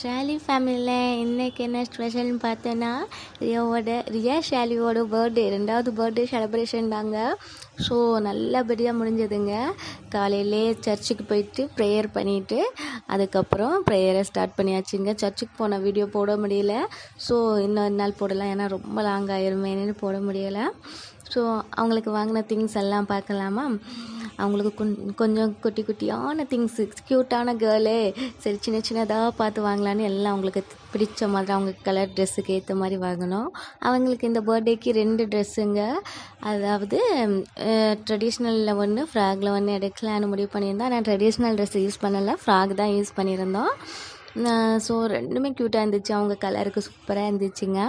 ஷாலி ஃபேமிலியில் இன்றைக்கி என்ன ஸ்பெஷல்னு பார்த்தோன்னா ரியா ஷாலியோட பர்த்டே 2வது பர்த்டே செலிப்ரேஷன் தாங்க. ஸோ நல்லபடியாக முடிஞ்சதுங்க. காலையிலே சர்ச்சுக்கு போயிட்டு ப்ரேயர் பண்ணிவிட்டு அதுக்கப்புறம் ப்ரேயரை ஸ்டார்ட் பண்ணியாச்சுங்க. சர்ச்சுக்கு போன வீடியோ போட முடியல. ஸோ இன்னொரு நாள் போடலாம், ஏன்னா ரொம்ப லாங் ஆயிருமேனு போட முடியலை. ஸோ அவங்களுக்கு வாங்கின திங்ஸ் எல்லாம் பார்க்கலாமா. அவங்களுக்கு கொஞ்சம் குட்டி குட்டியான திங்ஸு, க்யூட்டான கேர்ளு, சரி சின்ன சின்னதாக பார்த்து வாங்கலான்னு எல்லாம் அவங்களுக்கு பிடிச்ச மாதிரி அவங்க கலர் ட்ரெஸ்ஸுக்கு ஏற்ற மாதிரி வாங்கினோம். அவங்களுக்கு இந்த பர்த்டேக்கு 2 ட்ரெஸ்ஸுங்க. அதாவது ட்ரெடிஷ்னலில் ஒன்று, ஃப்ராகில் ஒன்று எடுக்கலான்னு முடிவு பண்ணியிருந்தோம். ஆனால் ட்ரெடிஷ்னல் ட்ரெஸ் யூஸ் பண்ணலை, ஃப்ராக் தான் யூஸ் பண்ணியிருந்தோம். ஸோ 2மே க்யூட்டாக இருந்துச்சு, அவங்க கலருக்கு சூப்பராக இருந்துச்சுங்க.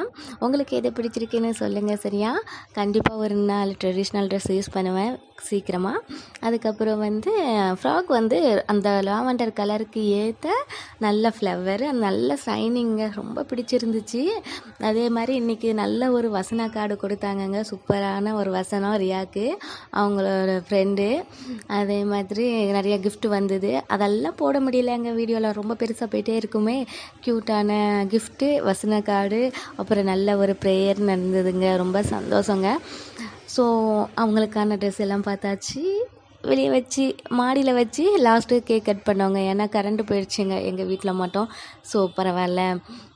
உங்களுக்கு எது பிடிச்சிருக்குன்னு சொல்லுங்கள் சரியா. கண்டிப்பாக ஒரு நாள் ட்ரெடிஷ்னல் ட்ரெஸ் யூஸ் பண்ணுவேன் சீக்கிரமாக. அதுக்கப்புறம் ஃப்ராக் அந்த லாவெண்டர் கலருக்கு ஏற்ற நல்ல ஃப்ளவர், நல்ல ஷைனிங்க, ரொம்ப பிடிச்சிருந்துச்சு. அதே மாதிரி இன்றைக்கி நல்ல ஒரு வசன கார்டு கொடுத்தாங்கங்க, சூப்பரான ஒரு வசனம் ரியாவுக்கு, அவங்களோட ஃப்ரெண்டு. அதே மாதிரி நிறைய கிஃப்ட் வந்தது, அதெல்லாம் போட முடியல எங்கள் வீடியோவில், ரொம்ப பெருசாக போயிட்டே இருக்குமே. க்யூட்டான கிஃப்ட்டு, வசன கார்டு, அப்புறம் நல்ல ஒரு ப்ரேயர் நடந்ததுங்க, ரொம்ப சந்தோஷங்க. ஸோ அவங்களுக்கான ட்ரெஸ் எல்லாம் பார்த்தாச்சு. வெளியே வச்சு மாடியில் வச்சு லாஸ்ட்டு கேக் கட் பண்ணவங்க, ஏன்னா கரண்ட்டு போயிடுச்சுங்க எங்கள் வீட்டில் மட்டும். ஸோ பரவாயில்ல,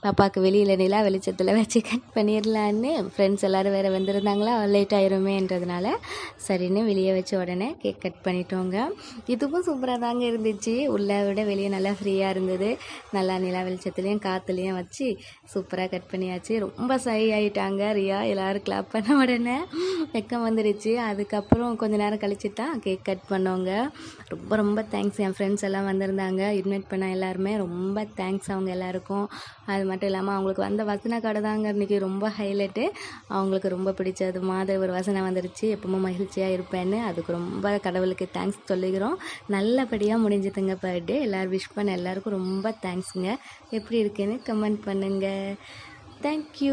பாப்பாவுக்கு வெளியில் நிலா வெளிச்சத்தில் வச்சு கட் பண்ணிடலான்னு ஃப்ரெண்ட்ஸ் எல்லோரும் வேறு வந்திருந்தாங்களா, லேட் ஆயிருமேன்றதுனால சரின்னு வெளியே வச்சு உடனே கேக் கட் பண்ணிட்டோங்க. இதுவும் சூப்பராக தாங்க இருந்துச்சு, உள்ளே விட வெளியே நல்லா ஃப்ரீயாக இருந்தது. நல்லா நிலா வெளிச்சத்துலேயும் காற்றுலேயும் வச்சு சூப்பராக கட் பண்ணியாச்சு. ரொம்ப சை ஆகிட்டாங்க ரியா, எல்லோரும் கிளாப் பண்ண உடனே வெக்கம் வந்துடுச்சு. அதுக்கப்புறம் கொஞ்சம் நேரம் கழிச்சு தான் கேக் கட் பண்ணோங்க. ரொம்ப ரொம்ப தேங்க்ஸ், என் ஃப்ரெண்ட்ஸ் எல்லாம் வந்திருந்தாங்க, இன்வைட் பண்ண எல்லாருமே ரொம்ப தேங்க்ஸ் அவங்க எல்லாருக்கும். அது மட்டும் இல்லாமல் அவங்களுக்கு வந்த வசன கார்டு தாங்க இன்றைக்கி ரொம்ப ஹைலைட்டு. அவங்களுக்கு ரொம்ப பிடிச்சது மாதிரி ஒரு வசனம் வந்துடுச்சு, எப்பவும் மகிழ்ச்சியாக இருப்பேன்னு. அதுக்கு ரொம்ப கடவுளுக்கு தேங்க்ஸ் சொல்லிக்கிறோம். நல்லபடியாக முடிஞ்சதுங்க பர்த்டே. எல்லோரும் விஷ் பண்ண எல்லாருக்கும் ரொம்ப தேங்க்ஸுங்க. எப்படி இருக்குன்னு கமெண்ட் பண்ணுங்கள். தேங்க்யூ.